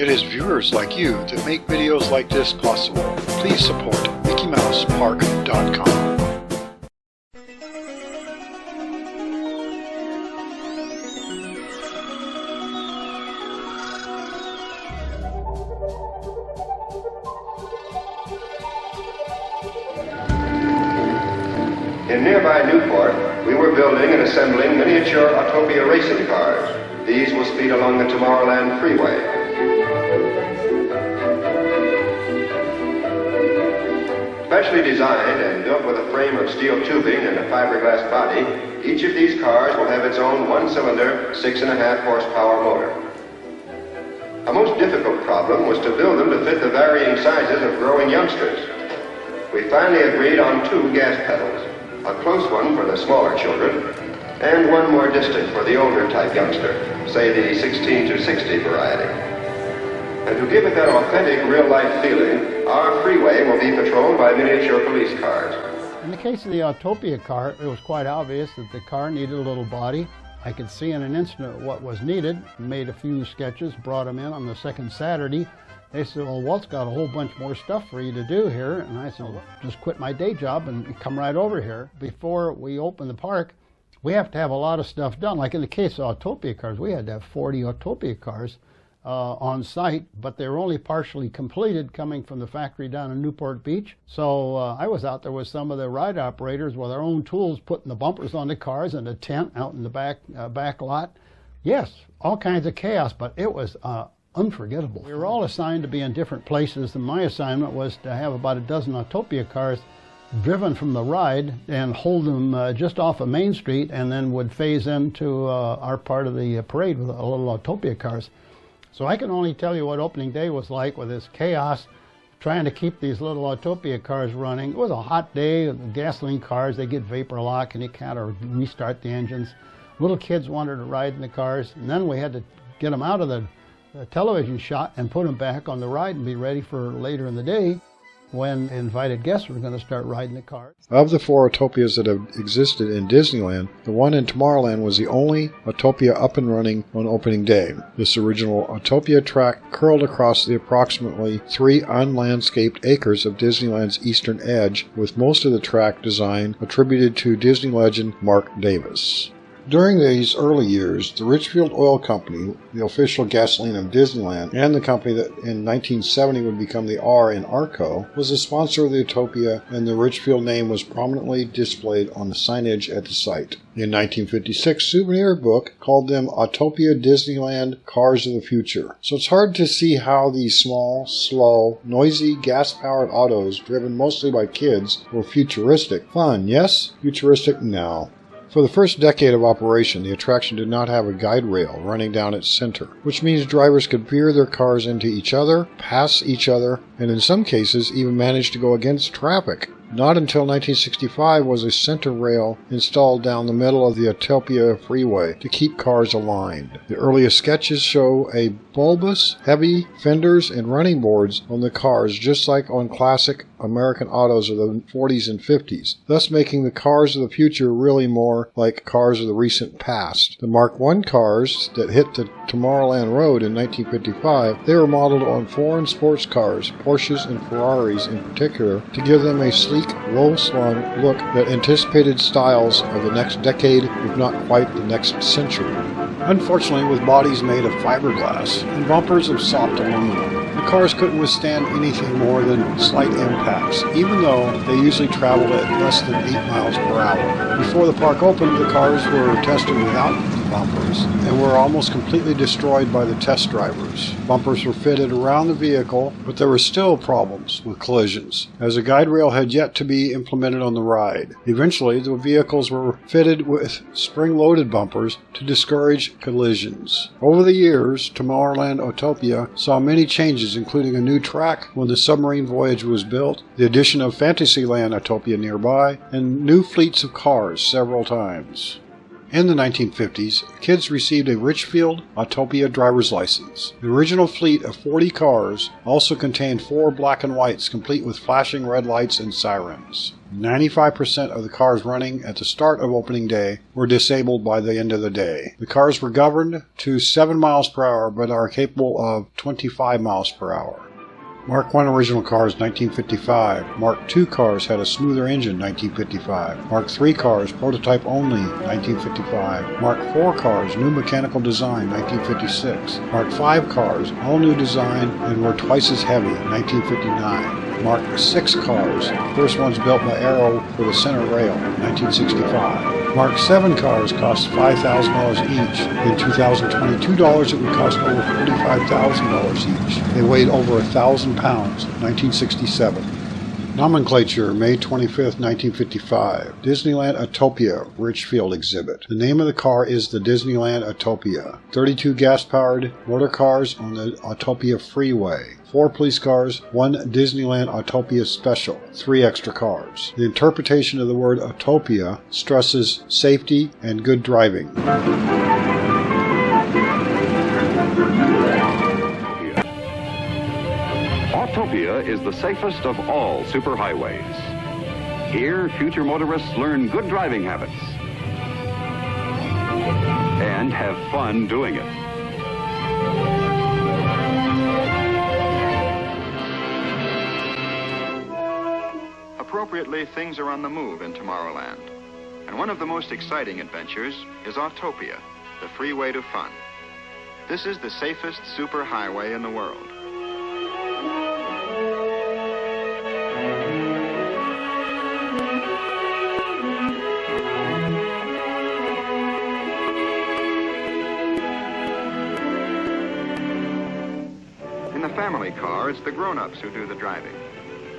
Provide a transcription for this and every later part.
It is viewers like you that make videos like this possible. Please support MickeyMousePark.com. In nearby Newport, we were building and assembling miniature Autopia racing cars. These will speed along the Tomorrowland freeway. Specially designed and built with a frame of steel tubing and a fiberglass body, each of these cars will have its own one-cylinder, 6.5 horsepower motor. A most difficult problem was to build them to fit the varying sizes of growing youngsters. We finally agreed on 2 gas pedals, a close one for the smaller children, and one more distant for the older type youngster, say the 16 to 60 variety. And to give it that authentic real-life feeling, our freeway will be patrolled by miniature police cars. In the case of the Autopia car, it was quite obvious that the car needed a little body. I could see in an instant what was needed, made a few sketches, brought them in on the second Saturday. They said, well, Walt's got a whole bunch more stuff for you to do here. And I said, well, just quit my day job and come right over here. Before we open the park, we have to have a lot of stuff done. Like in the case of Autopia cars, we had to have 40 Autopia cars on site, but they were only partially completed coming from the factory down in Newport Beach. So I was out there with some of the ride operators with our own tools, putting the bumpers on the cars and a tent out in the back lot. Yes, all kinds of chaos, but it was unforgettable. We were all assigned to be in different places, and my assignment was to have about a dozen Autopia cars driven from the ride and hold them just off of Main Street, and then would phase into our part of the parade with a little Autopia cars. So I can only tell you what opening day was like with this chaos, trying to keep these little Autopia cars running. It was a hot day. The gasoline cars, they get vapor lock and you kind of restart the engines. Little kids wanted to ride in the cars, and then we had to get them out of the television shot and put them back on the ride and be ready for later in the day when invited guests were going to start riding the cars. Of the 4 Autopias that have existed in Disneyland, the one in Tomorrowland was the only Autopia up and running on opening day. This original Autopia track curled across the approximately 3 unlandscaped acres of Disneyland's eastern edge, with most of the track design attributed to Disney legend Mark Davis. During these early years, the Richfield Oil Company, the official gasoline of Disneyland, and the company that in 1970 would become the R in Arco, was a sponsor of the Autopia, and the Richfield name was prominently displayed on the signage at the site. In 1956, Souvenir Book called them Autopia-Disneyland Cars of the Future. So it's hard to see how these small, slow, noisy, gas-powered autos, driven mostly by kids, were futuristic. Fun, yes? Futuristic, no. For the first decade of operation, the attraction did not have a guide rail running down its center, which means drivers could veer their cars into each other, pass each other, and in some cases even manage to go against traffic. Not until 1965 was a center rail installed down the middle of the Autopia freeway to keep cars aligned. The earliest sketches show a bulbous, heavy fenders and running boards on the cars, just like on classic American autos of the 40s and 50s, thus making the cars of the future really more like cars of the recent past. The Mark I cars that hit the Tomorrowland Road in 1955, they were modeled on foreign sports cars, Porsches and Ferraris in particular, to give them a sleek, low-slung look that anticipated styles of the next decade, if not quite the next century. Unfortunately, with bodies made of fiberglass and bumpers of soft aluminum, the cars couldn't withstand anything more than slight impacts, even though they usually traveled at less than 8 miles per hour. Before the park opened, the cars were tested without bumpers and were almost completely destroyed by the test drivers. Bumpers were fitted around the vehicle, but there were still problems with collisions, as a guide rail had yet to be implemented on the ride. Eventually, the vehicles were fitted with spring-loaded bumpers to discourage collisions. Over the years, Tomorrowland Autopia saw many changes, including a new track when the submarine voyage was built, the addition of Fantasyland Autopia nearby, and new fleets of cars several times. In the 1950s, kids received a Richfield Autopia driver's license. The original fleet of 40 cars also contained 4 black and whites complete with flashing red lights and sirens. 95% of the cars running at the start of opening day were disabled by the end of the day. The cars were governed to 7 miles per hour but are capable of 25 miles per hour. Mark I original cars 1955. Mark II cars had a smoother engine 1955. Mark III cars prototype only 1955. Mark IV cars new mechanical design 1956. Mark V cars all new design and were twice as heavy 1959. Mark VI cars, first ones built by Arrow for the center rail 1965. Mark VII cars cost $5,000 each. In 2022 dollars, it would cost over $45,000 each. They weighed over 1,000 pounds, 1967. Nomenclature, May 25, 1955. Disneyland Autopia, Richfield exhibit. The name of the car is the Disneyland Autopia. 32 gas-powered motor cars on the Autopia Freeway. 4 police cars, 1 Disneyland Autopia Special, 3 extra cars. The interpretation of the word Autopia stresses safety and good driving. Autopia is the safest of all superhighways. Here, future motorists learn good driving habits and have fun doing it. Appropriately, things are on the move in Tomorrowland. And one of the most exciting adventures is Autopia, the freeway to fun. This is the safest superhighway in the world. In the family car, it's the grown-ups who do the driving.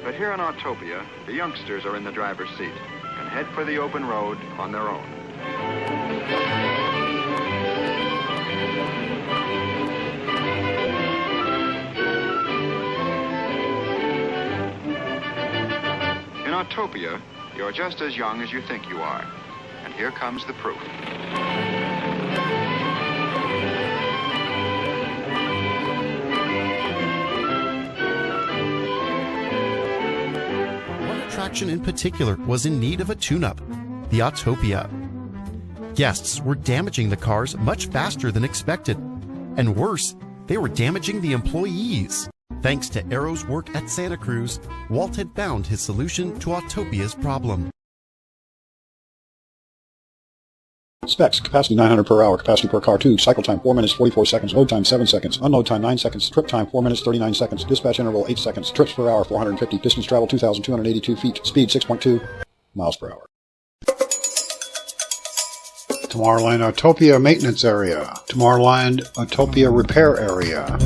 But here in Autopia, the youngsters are in the driver's seat and head for the open road on their own. In Autopia, you're just as young as you think you are. And here comes the proof. Attraction in particular was in need of a tune-up, the Autopia. Guests were damaging the cars much faster than expected, and worse, they were damaging the employees. Thanks to Arrow's work at Santa Cruz, Walt had found his solution to Autopia's problem. Specs: capacity 900 per hour, capacity per car 2, cycle time 4 minutes 44 seconds, load time 7 seconds, unload time 9 seconds, trip time 4 minutes 39 seconds, dispatch interval 8 seconds, trips per hour 450, distance travel 2,282 feet, speed 6.2 miles per hour. Tomorrowland Autopia maintenance area, Tomorrowland Autopia repair area.